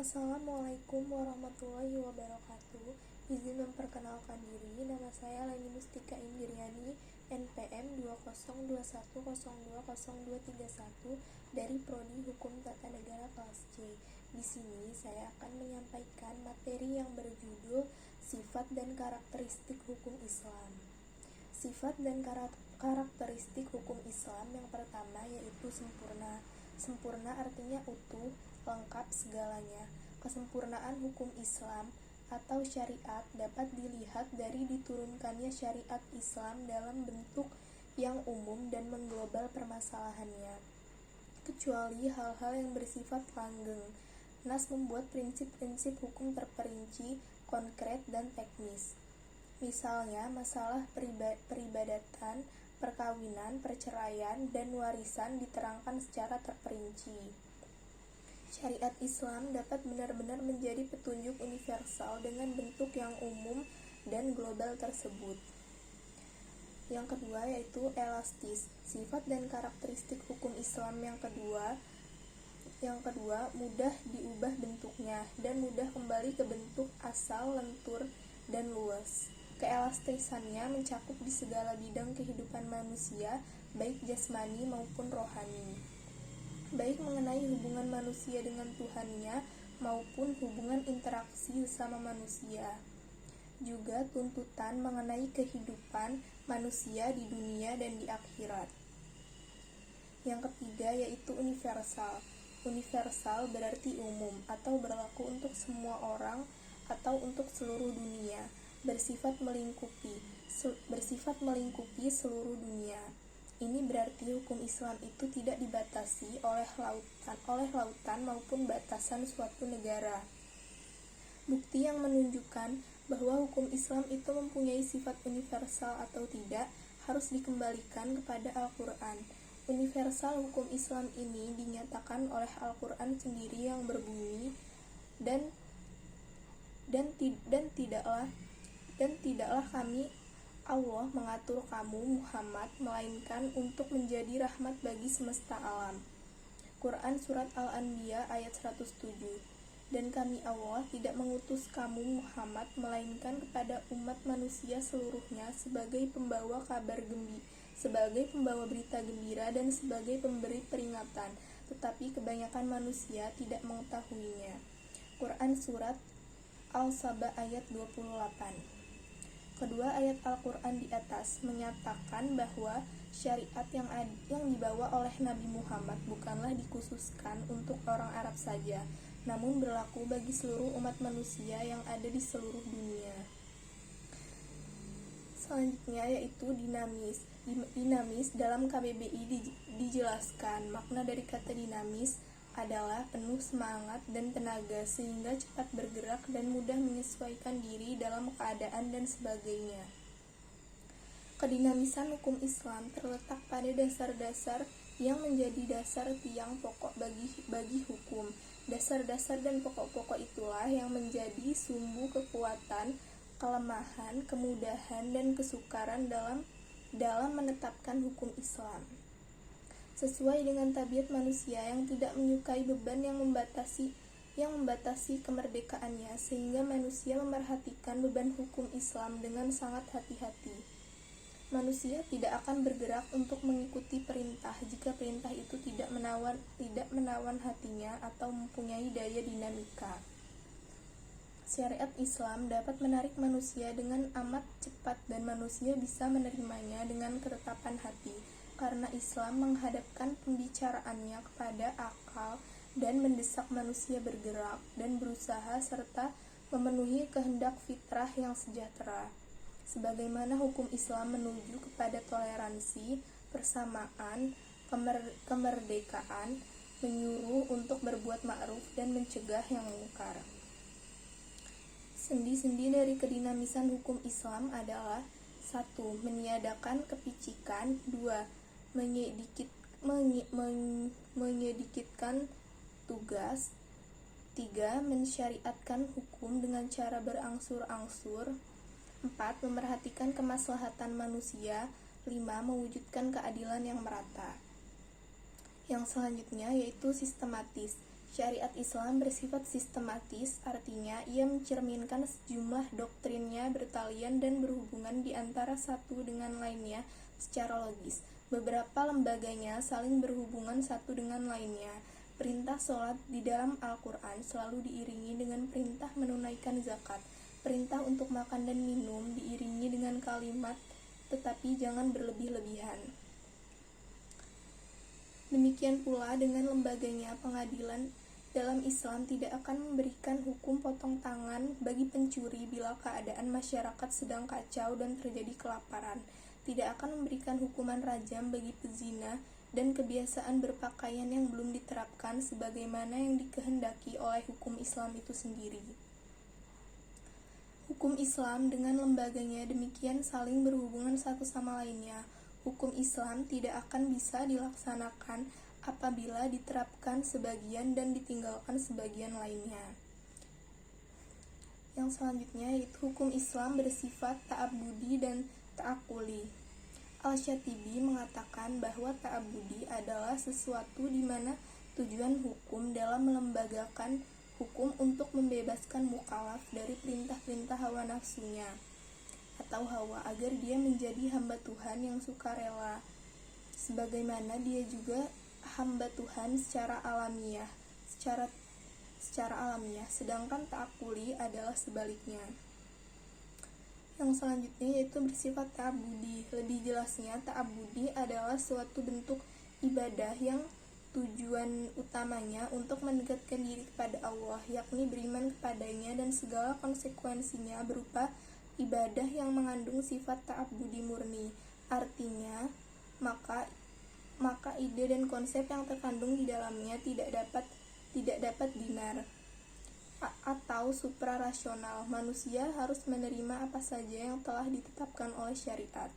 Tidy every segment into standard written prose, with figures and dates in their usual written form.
Assalamualaikum warahmatullahi wabarakatuh. Izin memperkenalkan diri, nama saya Leni Mustika Indriani, NPM 20210202031 dari Prodi Hukum Tata Negara kelas C. Di sini saya akan menyampaikan materi yang berjudul Sifat dan Karakteristik Hukum Islam. Sifat dan karakteristik hukum Islam yang pertama yaitu sempurna. Sempurna artinya utuh, lengkap segalanya. Kesempurnaan hukum Islam atau syariat dapat dilihat dari diturunkannya syariat Islam dalam bentuk yang umum dan mengglobal permasalahannya, kecuali hal-hal yang bersifat langgeng. Nas membuat prinsip-prinsip hukum terperinci, konkret, dan teknis. Misalnya, masalah peribadatan, perkawinan, perceraian, dan warisan diterangkan secara terperinci. Syariat Islam dapat benar-benar menjadi petunjuk universal dengan bentuk yang umum dan global tersebut. Yang kedua yaitu elastis. Sifat dan karakteristik hukum Islam yang kedua mudah diubah bentuknya dan mudah kembali ke bentuk asal, lentur, dan luas. Keelastisannya mencakup di segala bidang kehidupan manusia, baik jasmani maupun rohani, baik mengenai hubungan manusia dengan Tuhannya maupun hubungan interaksi sesama manusia. Juga tuntutan mengenai kehidupan manusia di dunia dan di akhirat. Yang ketiga yaitu universal. Universal berarti umum atau berlaku untuk semua orang atau untuk seluruh dunia, bersifat melingkupi seluruh dunia. Ini berarti hukum Islam itu tidak dibatasi oleh lautan maupun batasan suatu negara. Bukti yang menunjukkan bahwa hukum Islam itu mempunyai sifat universal atau tidak harus dikembalikan kepada Al-Quran. Universal hukum Islam ini dinyatakan oleh Al-Quran sendiri yang berbunyi dan tidaklah kami Allah mengatur kamu Muhammad melainkan untuk menjadi rahmat bagi semesta alam. Quran Surat Al-Anbiya ayat 107. Dan kami Allah tidak mengutus kamu Muhammad melainkan kepada umat manusia seluruhnya sebagai pembawa sebagai pembawa berita gembira dan sebagai pemberi peringatan, tetapi kebanyakan manusia tidak mengetahuinya. Quran Surat Al-Saba ayat 28. Kedua ayat Al-Quran di atas menyatakan bahwa syariat yang dibawa oleh Nabi Muhammad bukanlah dikhususkan untuk orang Arab saja, namun berlaku bagi seluruh umat manusia yang ada di seluruh dunia. Selanjutnya yaitu dinamis. Dinamis dalam KBBI dijelaskan makna dari kata dinamis adalah penuh semangat dan tenaga sehingga cepat bergerak dan mudah menyesuaikan diri dalam keadaan dan sebagainya. Kedinamisan hukum Islam terletak pada dasar-dasar yang menjadi dasar tiang pokok bagi hukum. Dasar-dasar dan pokok-pokok itulah yang menjadi sumbu kekuatan, kelemahan, kemudahan, dan kesukaran dalam menetapkan hukum Islam. Sesuai dengan tabiat manusia yang tidak menyukai beban yang membatasi kemerdekaannya, sehingga manusia memerhatikan beban hukum Islam dengan sangat hati-hati. Manusia tidak akan bergerak untuk mengikuti perintah jika perintah itu tidak menawan hatinya atau mempunyai daya dinamika. Syariat Islam dapat menarik manusia dengan amat cepat dan manusia bisa menerimanya dengan ketetapan hati, karena Islam menghadapkan pembicaraannya kepada akal dan mendesak manusia bergerak dan berusaha serta memenuhi kehendak fitrah yang sejahtera. Sebagaimana hukum Islam menuju kepada toleransi, persamaan, kemerdekaan, menyuruh untuk berbuat ma'ruf dan mencegah yang mungkar. Sendi-sendi dari kedinamisan hukum Islam adalah 1. Meniadakan kepicikan. 2. Menyedikitkan tugas. 3. Mensyariatkan hukum dengan cara berangsur-angsur. 4. Memerhatikan kemaslahatan manusia. 5. Mewujudkan keadilan yang merata. Yang selanjutnya yaitu sistematis. Syariat Islam bersifat sistematis, artinya ia mencerminkan sejumlah doktrinnya bertalian dan berhubungan di antara satu dengan lainnya secara logis. Beberapa lembaganya saling berhubungan satu dengan lainnya. Perintah sholat di dalam Al-Quran selalu diiringi dengan perintah menunaikan zakat. Perintah untuk makan dan minum diiringi dengan kalimat, tetapi jangan berlebih-lebihan. Demikian pula dengan lembaganya pengadilan dalam Islam tidak akan memberikan hukum potong tangan bagi pencuri bila keadaan masyarakat sedang kacau dan terjadi kelaparan. Tidak akan memberikan hukuman rajam bagi pezina dan kebiasaan berpakaian yang belum diterapkan sebagaimana yang dikehendaki oleh hukum Islam itu sendiri. Hukum Islam dengan lembaganya demikian saling berhubungan satu sama lainnya. Hukum Islam tidak akan bisa dilaksanakan apabila diterapkan sebagian dan ditinggalkan sebagian lainnya. Yang selanjutnya yaitu hukum Islam bersifat ta'abudi dan ta'akuli. Al-Syatibi mengatakan bahwa ta'abudi adalah sesuatu di mana tujuan hukum dalam melembagakan hukum untuk membebaskan mukallaf dari perintah-perintah hawa nafsunya atau hawa agar dia menjadi hamba Tuhan yang sukarela, sebagaimana dia juga hamba Tuhan secara alamiah, sedangkan ta'akuli adalah sebaliknya. Yang selanjutnya yaitu bersifat ta'abudi. Lebih jelasnya, ta'abudi adalah suatu bentuk ibadah yang tujuan utamanya untuk mendekatkan diri kepada Allah, yakni beriman kepadanya dan segala konsekuensinya berupa ibadah yang mengandung sifat ta'abudi murni. Artinya, maka ide dan konsep yang terkandung di dalamnya tidak dapat binar atau suprarasional. Manusia harus menerima apa saja yang telah ditetapkan oleh syariat.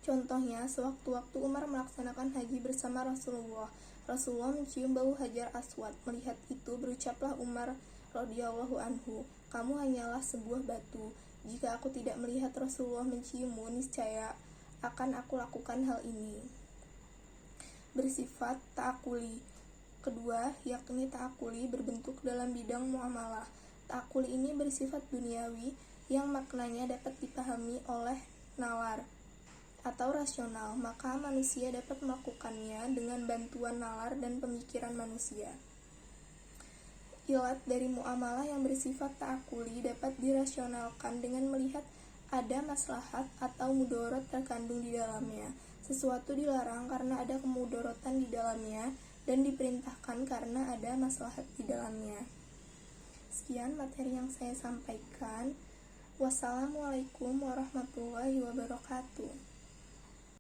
Contohnya, sewaktu-waktu Umar melaksanakan haji bersama Rasulullah. Rasulullah mencium bau Hajar Aswad. Melihat itu, berucaplah Umar radhiyallahu anhu, "Kamu hanyalah sebuah batu. Jika aku tidak melihat Rasulullah menciummu, niscaya akan aku lakukan hal ini." Bersifat ta'akuli kedua, yakni ta'akuli berbentuk dalam bidang muamalah. Ta'akuli ini bersifat duniawi yang maknanya dapat dipahami oleh nalar atau rasional, maka manusia dapat melakukannya dengan bantuan nalar dan pemikiran manusia. Ilat dari muamalah yang bersifat ta'akuli dapat dirasionalkan dengan melihat ada maslahat atau mudorot terkandung di dalamnya. Sesuatu dilarang karena ada kemudorotan di dalamnya dan diperintahkan karena ada maslahat di dalamnya. Sekian materi yang saya sampaikan. Wassalamualaikum warahmatullahi wabarakatuh.